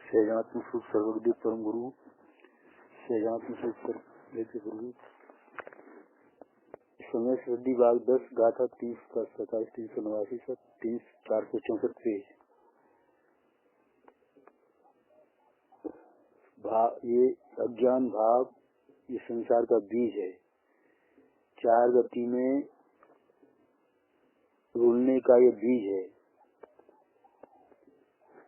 सहजात्म सुख सर्वज्ञ परम गुरु सहजात्म सुख गुरु समय श्रद्धि बाग 10 गाथा 30 का 27 389 से 30 464 पेज। ये अज्ञान भाव ये संसार का बीज है। चार गति में रुलने का ये बीज है।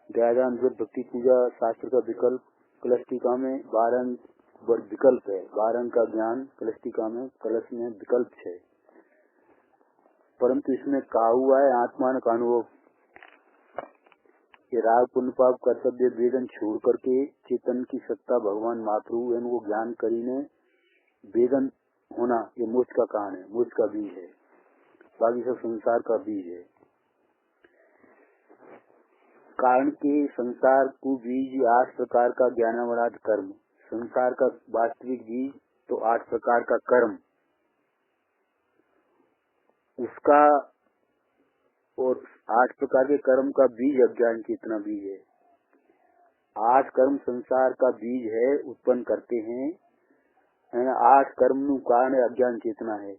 दयादान भक्ति पूजा शास्त्र का विकल्प कलश टीका में 12 विकल्प है। 12 का ज्ञान कलश टीका में कलश में विकल्प है, परंतु इसमें कहा हुआ है आत्मा का अनुभव। ये राग पुण्य पाप कर्तव्य वेदन छोड़ करके चेतन की सत्ता भगवान मातृ इनको ज्ञान करीने वेदन होना ये मोक्ष का कारण है, मोक्ष का बीज है। बाकी सब संसार का बीज है। कारण के संसार को बीज 8 प्रकार का ज्ञानावराध कर्म। संसार का वास्तविक बीज तो 8 प्रकार का कर्म, उसका और 8 प्रकार के कर्म का बीज अज्ञान चेतना बीज है। 8 कर्म संसार का बीज है, उत्पन्न करते हैं। 8 कर्म नु कारण अज्ञान चेतना है।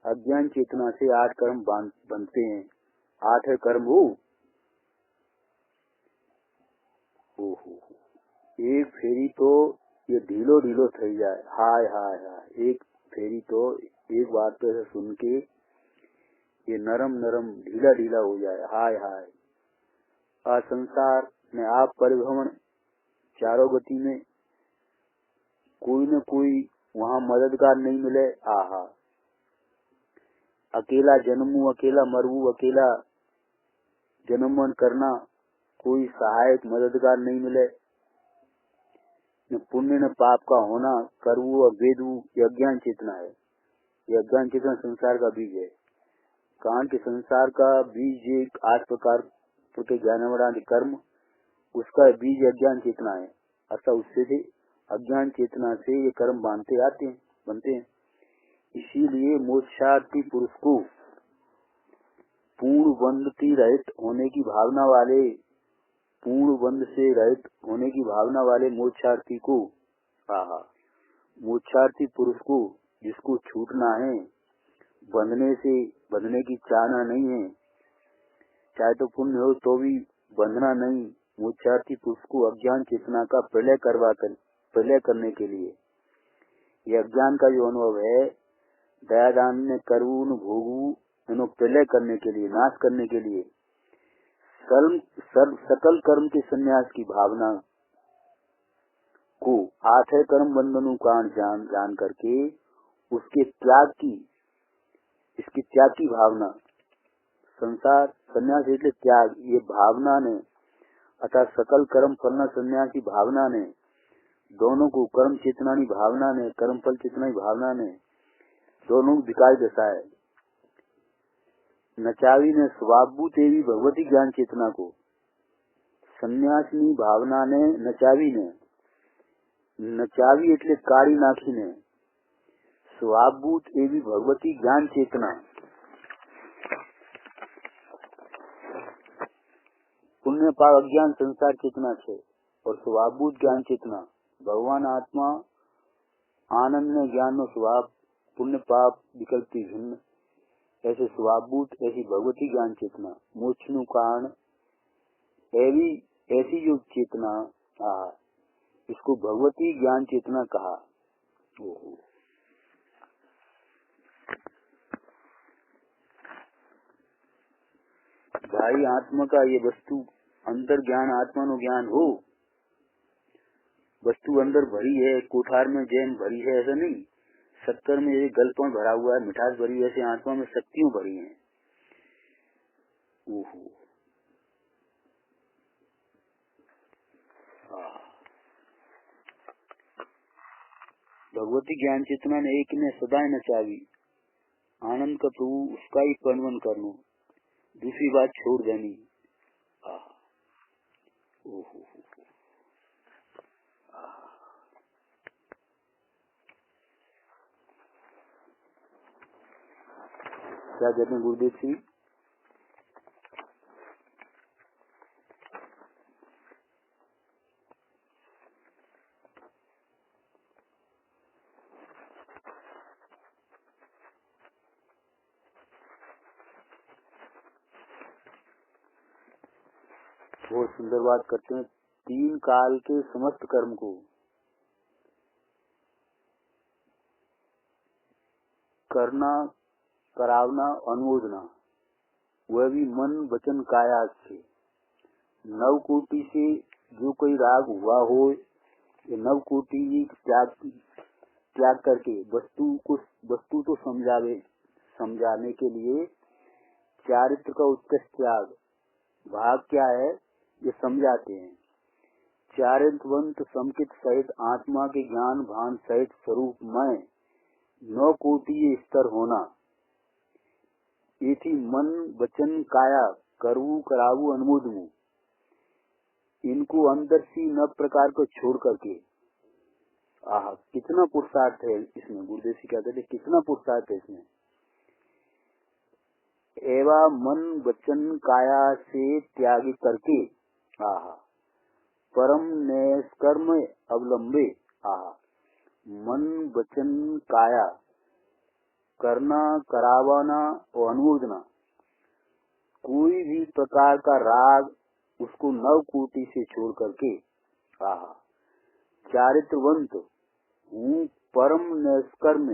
अज्ञान चेतना से 8 कर्म बनते हैं। 8 है कर्म हो। एक फेरी तो ये ढीलो ढीलो थई जाए, हाय हाय हाय। एक फेरी तो एक बात तो ऐसा सुन के ये नरम नरम ढीला ढीला हो जाए, हाय हाय। आज संसार में आप परिभ्रमण चारों गति में कोई न कोई वहाँ मददगार नहीं मिले। आहा, अकेला जन्मू अकेला मरवू, अकेला जन्मन करना, कोई सहायक मददगार नहीं मिले। न पुण्य न पाप का होना, करवू और वेदू, ये अज्ञान चेतना है। ये अज्ञान चेतना संसार का बीज है। कारण के संसार का बीज एक 8 प्रकार के ज्ञानावराध कर्म, उसका बीज अज्ञान चेतना है। अतः उससे भी अज्ञान चेतना से ये कर्म बनते हैं। इसीलिए मोक्षार्थी पुरुष को पूर्ण बंधती रहित होने की भावना वाले, पूर्ण बंध से रहित होने की भावना वाले मोक्षार्थी को, मोक्षार्थी पुरुष को, जिसको छूटना है, बंधने की चाहना नहीं है, चाहे तो पुण्य हो तो भी बंधना नहीं। मोक्षार्थी पुरुष को अज्ञान चेतना का प्रलय करने के लिए, ये अज्ञान का जो अनुभव है, दयादान ने करवू न भोगू इनको प्रलय करने के लिए, नाश करने के लिए, सकल कर्म के संन्यास की भावना को 8 कर्म बंधनों कारण जान करके उसके इसकी त्याग की भावना, संसार संन्यास એટલે त्याग, ये भावना ने अर्थात सकल कर्म फलना संन्यास की भावना ने, दोनों को कर्म चेतना की भावना ने, कर्म फल चेतना की भावना ने दोनों विकास दशा है। नचावी ने स्वभाव देवी भगवती ज्ञान चेतना को, संन्यासनी भावना ने नचावी એટલે काड़ी नाखी ने, स्वभावभूत एवी भगवती ज्ञान चेतना, पुण्य पाप अज्ञान संसार चेतना है और स्वभावभूत ज्ञान चेतना भगवान आत्मा आनंद ज्ञान नो स्वभाव, पुण्य पाप विकल्प भिन्न, ऐसे स्वभावभूत ऐसी भगवती ज्ञान चेतना मोक्ष नु कारण ऐसी जो चेतना, इसको भगवती ज्ञान चेतना कहा। भाई आत्मा का ये वस्तु अंदर ज्ञान, आत्मा नो ज्ञान हो, वस्तु अंदर भरी है, कोठार में जैम भरी है ऐसा नहीं। शक्कर में ये गलपन भरा हुआ है, मिठास भरी, ऐसे आत्मा में शक्तियों भरी हैं। भगवती ज्ञान चेतना ने एक ने सदा नचावी, आनंद का प्रभु उसका ही परिवन करनो, दूसरी बात छोड़ देनी। क्या कहते हैं गुरुदेव जी? बहुत सुंदर बात करते हैं। 3 काल के समस्त कर्म को करना, करावना, अनुमोदना, वह भी मन वचन काया से। 9 कोटि से जो कोई राग हुआ हो, ये 9 कोटि त्याग करके वस्तु तो समझाने के लिए चारित्र का उत्कृष्ट त्याग भाग क्या है ये समझाते हैं। चारित्रवंत समकित सहित आत्मा के ज्ञान भान सहित स्वरूप में 9 कोटि स्तर होना, ये थी मन वचन काया करवू करावू अनुमोदनू। इनको अंदर सी 9 प्रकार को छोड़ करके कितना पुरुषार्थ है इसमें। गुरुदेव जी क्या कहते, कितना पुरुषार्थ है इसमें। एवं मन वचन काया से त्याग करके परम निष्कर्म अवलंबे। मन वचन काया करना, करावाना और अनुमोदना, कोई भी प्रकार का राग उसको 9 कोटि से छोड़ करके चारित्रवंत हूँ परम निष्कर्म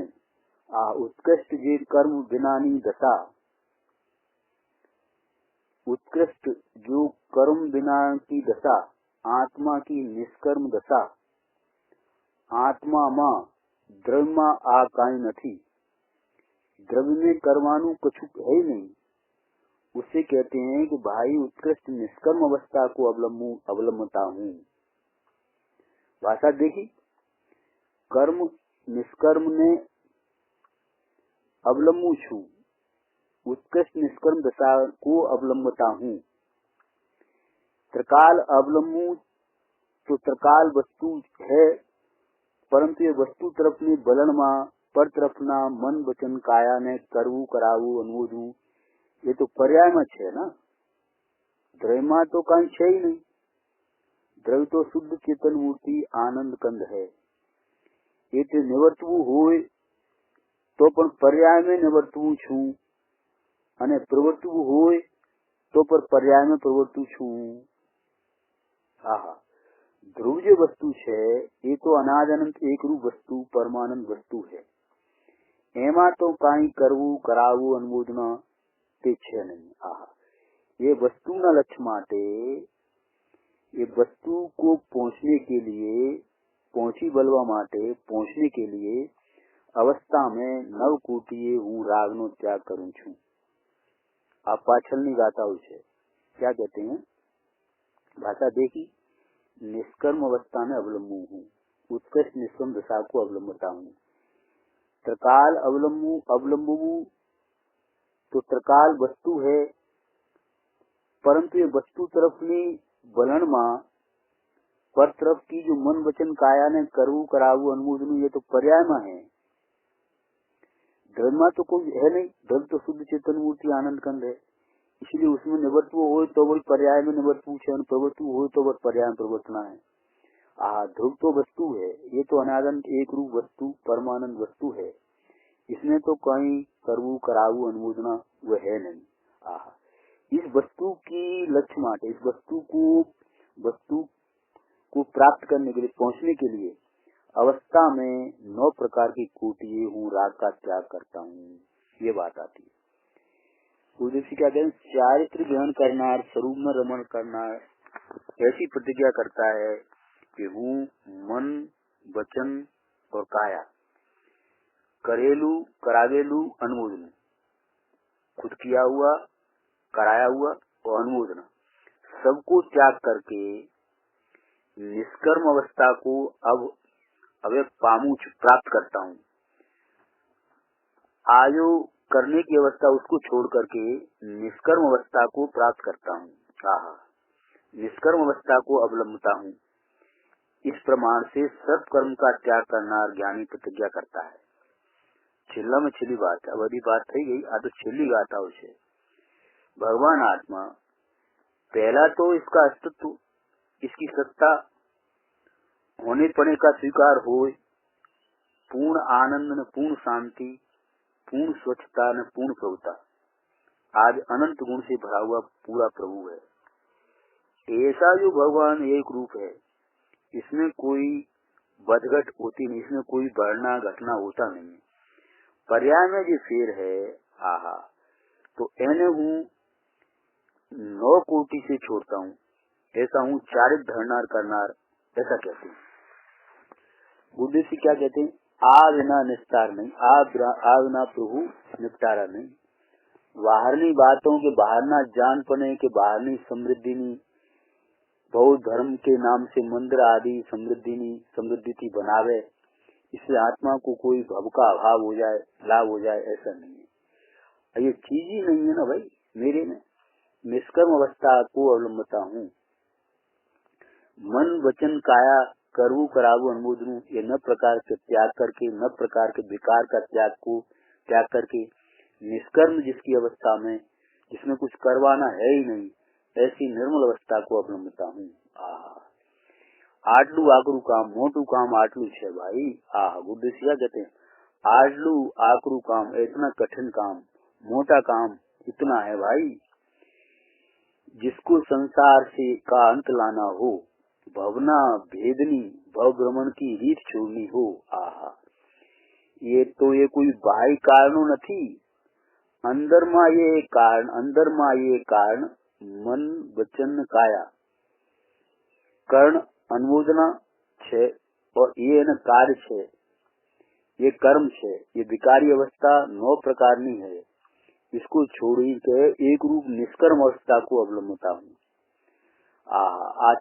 उत्कृष्ट जे कर्म बिनानी दशा। उत्कृष्ट जो कर्म बिना की दशा, आत्मा की निष्कर्म दशा। आत्मा माँ द्रव्य आ काई नहीं, द्रव्य में कर्मानु कछु है ही नहीं। उससे कहते हैं कि भाई उत्कृष्ट निष्कर्म अवस्था को अवलंबता हूँ। भाषा देखी, कर्म निष्कर्म ने अवलंबू छू, उत्कृष्ट निष्कर्म दशा को अवलंबता हूँ। त्रिकाल अवलंबू तो त्रिकाल वस्तु है, परंतु ये वस्तु तरफ में बलन माँ पर तरफ ना मन वचन काया ने करवू करावू अनुमोदू, ये तो पर्याय में है ना। द्रव्य तो कहीं है ही नहीं। द्रव्य तो शुद्ध चेतन मूर्ति आनंद कंद है। ये तो निवर्तवू होए तो पण पर्याय में निवर्तवू छू, अने प्रवर्तवू होए तो पर पर्याय में प्रवर्तू छू। ध्रुव जो वस्तु है ये तो अनाद अनंत एक रूप वस्तु परमानंद वस्तु है। एमा तो कहीं करवू करावू अनुमोदना ते छे नहीं। ये वस्तु न लक्ष्य माटे, ये वस्तु को पहुँचने के लिए, पहुँची बलवा माटे पहुँचने के लिए अवस्था में 9 कोटि हूँ राग नो त्याग करूँ छू। आप पाछल नहीं गाता उसे क्या कहते हैं। भाषा देखी, निष्कर्म अवस्था में अवलंबू हूँ, उत्कृष्ट निष्कर्म दशा को अवलंबता हूँ। त्रिकाल अवलंबू तो त्रिकाल वस्तु है, परंतु ये वस्तु तरफ में बलन माँ पर तरफ की जो मन वचन काया ने करवू करावू अनुमोदनू, ये तो पर्याय में है। धर्म तो कोई है नहीं। धर्म तो शुद्ध चेतन मूर्ति आनंद कंद है, इसलिए उसमें निवर्तव हो तो वही पर्याय में निवर्तव है, प्रवर्तव हो तो वह पर्याय में प्रवर्तना है। ध्रुव तो वस्तु है, ये तो अनादंत एक रूप वस्तु परमानंद वस्तु है। इसमें तो कहीं करवू करावू अनुमोदना वह है नहीं। इस वस्तु की लक्ष्य माटे, इस वस्तु को प्राप्त करने के लिए, पहुँचने के लिए अवस्था में 9 प्रकार की कोटि हूँ राग का त्याग करता हूँ। ये बात आती है। उद्देश्य क्या कहते हैं, चारित्र ग्रहण करना, स्वरूप में रमण करना, ऐसी प्रतिज्ञा करता है कि हूँ मन वचन और काया, करेलू करावेलू अनुमोदन, खुद किया हुआ, कराया हुआ और अनुमोदना, सबको त्याग करके निष्कर्म अवस्था को अब पामुच प्राप्त करता हूँ। आयो करने की अवस्था उसको छोड़ करके निष्कर्म अवस्था को प्राप्त करता हूँ। निष्कर्म अवस्था को अवलंबता हूँ। इस प्रमाण से सर्व कर्म का त्याग करना ज्ञानी प्रतिज्ञा करता है। छिल्ला में छिली बात है, अब अभी बात थी गई, आ तो छिल्ली गाता उसे। भगवान आत्मा पहला तो इसका अस्तित्व, इसकी सत्ता होने पने का स्वीकार हो, पूर्ण आनंद न पूर्ण शांति, पूर्ण स्वच्छता न पूर्ण प्रभुता, आज अनंत गुण से भरा हुआ पूरा प्रभु है। ऐसा जो भगवान एक रूप है, इसमें कोई बदघट होती नहीं, इसमें कोई बढ़ना घटना होता नहीं। पर्याय में जो फेर है, आहा, तो एने हूँ 9 कोटि से छोड़ता हूँ, ऐसा हूँ चारित धरनार करनार, ऐसा कहते हैं। बुद्धि से क्या कहते हैं? आ बिना निस्तार नहीं, आ बिना प्रभु निपटारा नहीं। बाहरनी बातों के बाहर ना जान पने के बाहरनी समृद्धि नहीं, बौद्ध धर्म के नाम से मंदिर आदि समृद्धि बनावे, इससे आत्मा को कोई भव का अभाव हो जाए, लाभ हो जाए, ऐसा नहीं है। ये चीज ही नहीं है ना भाई। मेरे में निष्कर्म अवस्था को अवलंबता हूँ। मन वचन काया करवू करावू अनुमोदनू, ये न प्रकार के त्याग करके, न प्रकार के विकार का त्याग करके निष्कर्म जिसकी अवस्था में, जिसमें कुछ करवाना है ही नहीं, ऐसी निर्मल अवस्था को अवलंबता हूँ। आटलू आकरू काम, मोटू काम आटलू छे भाई। बुद्धिसिया कहते हैं आटलू आकरू काम, इतना कठिन काम, मोटा काम इतना है भाई। जिसको संसार से का अंत लाना हो, भवना भेदनी भव भ्रमण की रीत छोड़नी हो, ये तो ये कोई बाह्य कारणों नहीं, अंदर में ये कारण मन वचन काया कर्ण अनुमोदना छे, और ये न कार्य छे, ये कर्म छे, ये विकारी अवस्था 9 प्रकारनी है। इसको छोड़ी के एक रूप निष्कर्म अवस्था को अवलंबता हूँ।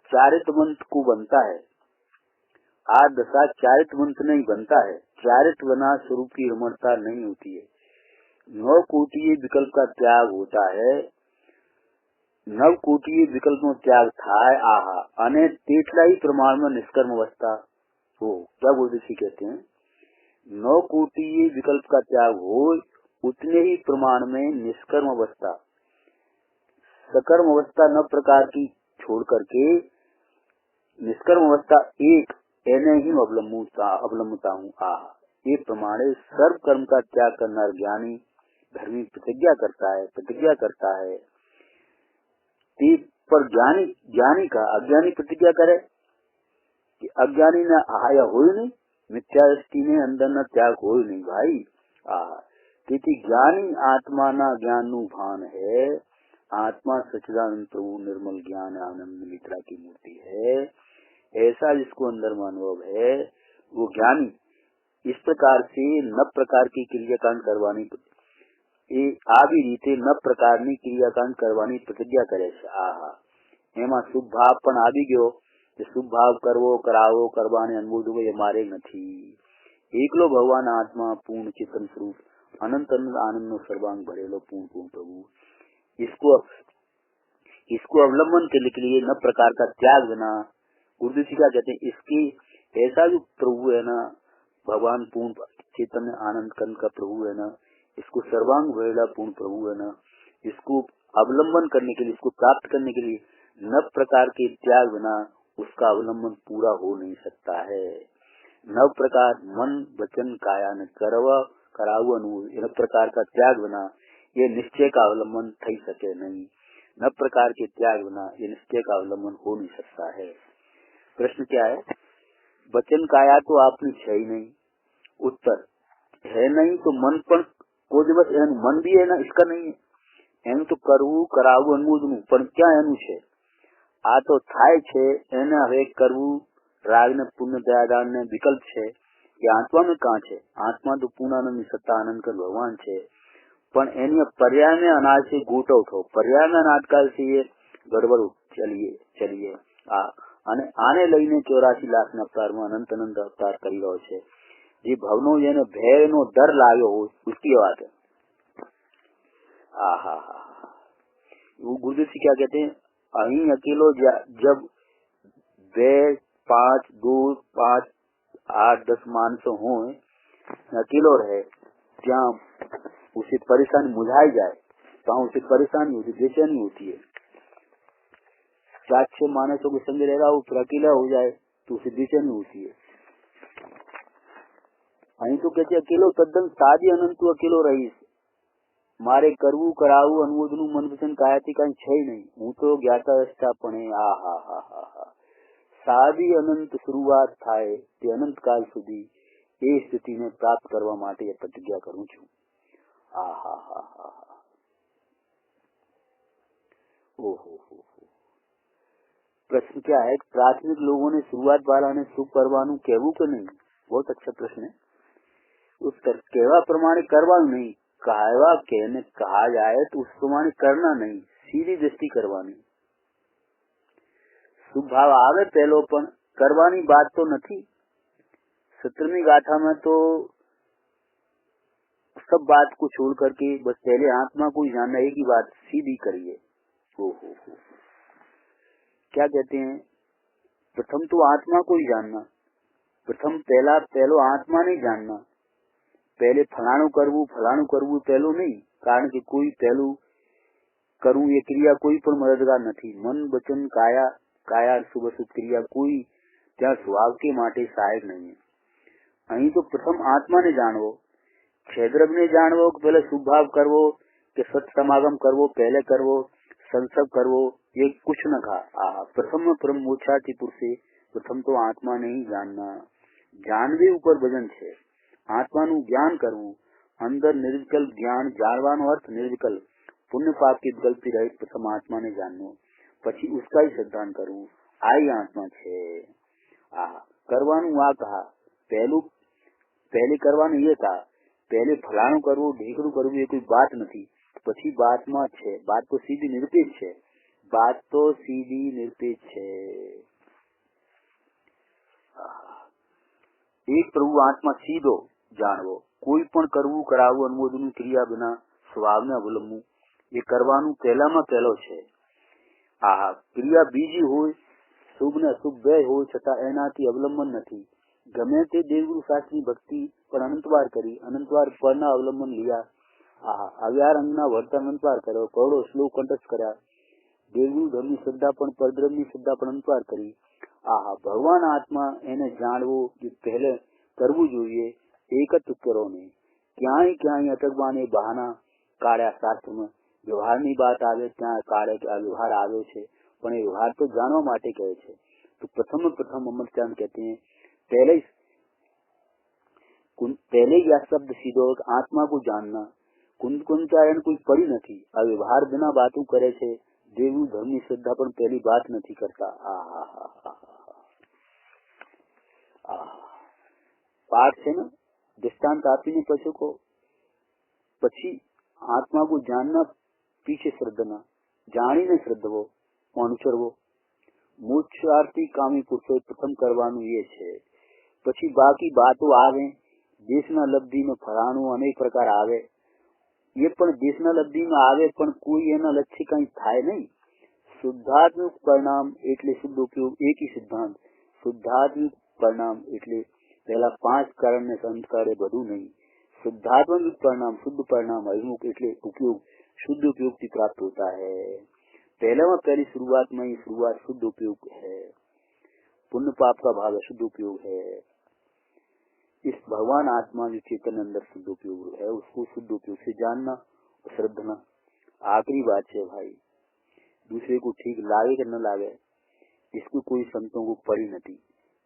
चारित मंत्र को बनता है, दशा चारित मंत्र नहीं बनता है। चारित बना स्वरूप की रमणता नहीं होती है। 9 कोटि विकल्प का त्याग होता है। 9 कोटि विकल्प नो त्याग थाय अने तेटला ही प्रमाण में निष्कर्म अवस्था हो। क्या बोलते कहते हैं? 9 कोटि विकल्प का त्याग हो, उतने ही प्रमाण में निष्कर्म अवस्था, सकर्म अवस्था 9 प्रकार की छोड़ करके निष्कर्म अवस्था एक एने ही अवलंबता हूँ। ये प्रमाणे सर्व कर्म का त्याग करना ज्ञानी धर्मी प्रतिज्ञा करता है। पर ज्ञानी का अज्ञानी प्रतिज्ञा करे कि अज्ञानी ने आया हो ही नहीं, मिथ्या दृष्टि ने अंदर न त्याग हो ही नहीं भाई। क्योंकि ज्ञानी आत्मा ना ज्ञान नु भान है। आत्मा सच्चिदानंद प्रभु निर्मल ज्ञान आनंद मित्रा की मूर्ति है। ऐसा जिसको अंदर में अनुभव है, वो ज्ञानी इस प्रकार से 9 प्रकार की क्रियाकांड करवानी, આવી રીતે 9 પ્રકારની ક્રિયાકાંડ કરવાની પ્રતિજ્ઞા કરે છે। એમાં શુભ ભાવ પણ આવી ગયો કે શુભ ભાવ કરવો, કરાવો, કરવાને અનુભવ એ મારે નથી। એકલો ભગવાન આત્મા પૂર્ણ ચેતન સ્વરૂપ અનંત આનંદ નો સર્વાંગ ભરેલો पूर्ण प्रभु, इसको अवलंबन करने के लिए 9 प्रकार का त्याग बिना, गुरुदेव जी क्या कहते हैं, इसकी ऐसा जो प्रभु है ना, भगवान पूर्ण चेतन आनंद कंद का प्रभु है ना, इसको सर्वांग भरेला पूर्ण प्रभु है ना, इसको अवलंबन करने के लिए, इसको प्राप्त करने के लिए 9 प्रकार के त्याग बिना उसका अवलंबन पूरा हो नहीं सकता है। 9 प्रकार मन वचन काया ने कराव अनुभव, 9 प्रकार का त्याग बिना ये निश्चय का अवलंबन थई सके नहीं। 9 प्रकार के त्याग बिना ये निश्चय का अवलंबन हो नहीं सकता है। प्रश्न क्या है? वचन काया तो आपने है ही नहीं। उत्तर है नहीं तो मन पर को दिवस मन भी है ना, इसका नहीं है। एनु तो करवू करावू अनुमोदनू, पण क्या एनु छे? आ तो थाय छे, एने हवे करवू राग ने पुण्य दयादान ने विकल्प छे कि आत्मा में कहाँ छे? आत्मा तो पूर्णानंद सत्ता आनंद का भगवान छे, पण एनी पर्याय में अनाज से गोटो उठो, पर्याय में अनाजकाल से ये गड़बड़ चलिए आने लईने 84 लाख ना अवतार में अनंत अवतार करी रहो छे। જે ભવનો જેને ભયનો ડર લાગ્યો હોય उसकी बात है। वो गुरुदेव जी क्या कहते हैं, अहीं अकेलो जब 2, 5, 2, 5, 8, 10 मानस हो अकेलो रहे, जहाँ उसे परेशानी मुझाई जाए, तो उसे परेशानी होती, बेचैनी होती है। 4-6 मानसों के संग रहेगा, वो फिर अकेला हो जाए तो उसे बेचैनी होती है। અહીં તો કે છે અકેલો તદ્દન સાદી અનંત તું અકેલો રહીશ, મારે કરવું કરાવવું અનુમોદનું મન વચન કાયાથી કઈ છે નહીં. હું તો જ્ઞાતા રસ્તા પણ આ હા હા હા હા સાદી અનંત શરૂઆત થાય તે અનંતકાલ સુધી એ સ્થિતિને પ્રાપ્ત કરવા માટે પ્રતિજ્ઞા કરું છું. આ હા હા હા હા ओहो प्रश्न क्या है? प्राथमिक लोगों ने शुरुआत वाला ने सुख करवानु कहवू के नहीं? बहुत अच्छा प्रश्न है. उत्तर कहवा प्रमाणे करवानु नहीं, कहवा कहने कहा जाए तो उस प्रमाणे करना नहीं, सीधी दृष्टि करवानी. शुभ भाव आवे पहलो पण करवानी बात तो नहीं. 17वीं गाथा में तो सब बात को छोड़ करके बस पहले आत्मा को जानना, एक ही बात सीधी करिए. हो क्या कहते हैं? प्रथम तो आत्मा को ही जानना. प्रथम पहलो आत्मा नहीं जानना. पहले फलाणु करवू पहलो नहीं, कारण कि कोई पहलू करूं ये क्रिया कोई पण मददगार नहीं. मन वचन काया शुभ शुभ क्रिया कोई त्या स्वभाव के माटे सहायक नहीं है. अहीं तो प्रथम आत्मा ने जानवो, क्षेत्रज्ञ ने जानवो कि पहले शुभ भाव करवो कि सत समागम करवो, पहले करवो संसर्ग करवो, ये कुछ न कहा. प्रथम परम मोक्षार्थी पुरुषे प्रथम तो आत्मा ने ही जानना. जानवे ऊपर वजन छे. आत्मा नु ज्ञान करवू, अंदर निर्विकल्प ज्ञान जानवानो अर्थ निर्विकल्प पुण्य पाप की विकल्प रहित प्रथम आत्मा ने जाननो, પછી उसका ही सिद्धांत करवू. आई आत्मा छे. करवानु आ कहा, पहले करवानु ये कहा, पहले फलाणु करवू ढीकड़ू करवू ये कोई बात नहीं. પછી બાતમાં છે. बात तो सीधी निरपेक्ष है. बात तो सीधी निरपेक्ष है. एक प्रभु आत्मा सीधो जानवो, कोई पण करवू करावू अनुमोदन क्रिया बिना स्वभाव ने अवलंबू ये करवानु पहलाમાં પહેલો છે. क्रिया बीजी होय, शुभ ने अशुभ બે હોય છતાં એનાથી અવલંબન નથી. ગમે તે દેવગુરુ શાસ્ત્રની ભક્તિ પણ અનંતવાર કરી, અનંતવાર પરના અવલંબન लिया. અવ્યાર અંગના વર્તન અનંતવાર કર્યો, કરોડો શ્લોક કંઠસ્થ કર્યા. દેવગુરુ ધર્મની શ્રદ્ધા પણ પરબ્રહ્મની શ્રદ્ધા પણ અનંતવાર કરી. ભગવાન આત્મા એને જાણવો કે પહેલે કરવું જોઈએ. એક જ કરો નહીં, ક્યાંય અટકવાને બહાના કાઢ્યા. શાસ્ત્રમાં વ્યવહારની વાત આવે ત્યાં કાઢે કે આ વ્યવહાર આવ્યો છે, પણ એ વ્યવહાર તો જાણવા માટે કહે છે. તો प्रथम अमरचंद कहते हैं पहले यह शब्द सीधो आत्मा को जानना. कुंचायन कोई पड़ी नहीं. आ व्यवहार बिना बातों करे छे. देव धर्मनी श्रद्धा पण पहली बात नहीं करता. पाठ है ना, दृष्टांत आपी ने पछी आत्मा को जानना, पीछे श्रद्धना, जानी ने श्रद्धवो, अनुसरवो. मोक्षार्थी कामी पुरुषो प्रथम करवानु ये छे. પછી બાકી બાતો આવે. દેશના લબ્ધિનો ફરાણો અનેક પ્રકાર આવે. ये पण देशना लब्धिમાં આવે, પણ કોઈ એના લક્ષ્ય કઈ થાય નહીં. શુદ્ધાત્મિક પરિણામ એટલે શુદ્ધ ઉપયોગ, એક ही સિદ્ધાંત. શુદ્ધાત્મિક પરિણામ એટલે પહેલા 5 કારણને સંત કરે બધું નહીં. शुद्धात्मिक परिणाम शुद्ध परिणाम अभिमुख એટલે उपयोग शुद्ध उपयोग થી प्राप्त होता है. पहले पहली शुरुआत में ही शुरुआत शुद्ध उपयोग है. पुण्य पाप का भाग शुद्ध उपयोग है. इस भगवान आत्मा जो चेतन अंदर शुद्ध उपयोग है, उसको शुद्ध उपयोग से जानना और श्रद्धना. आखिरी बात है भाई, दूसरे को ठीक लागे कि न लागे इसको कोई संतों को पड़ी नहीं.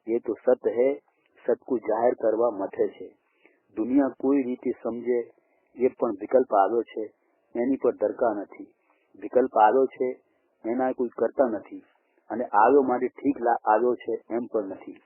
ये तो सत्य है. सत्य को जाहिर करवा मथे छे. दुनिया कोई रीति समझे ये पण विकल्प આવ્યો છે એની પર ડરકા નથી. વિકલ્પ આવ્યો છે એના કોઈ કરતા નથી, અને આવ્યો માટે ઠીક આવ્યો છે એમ પણ નથી.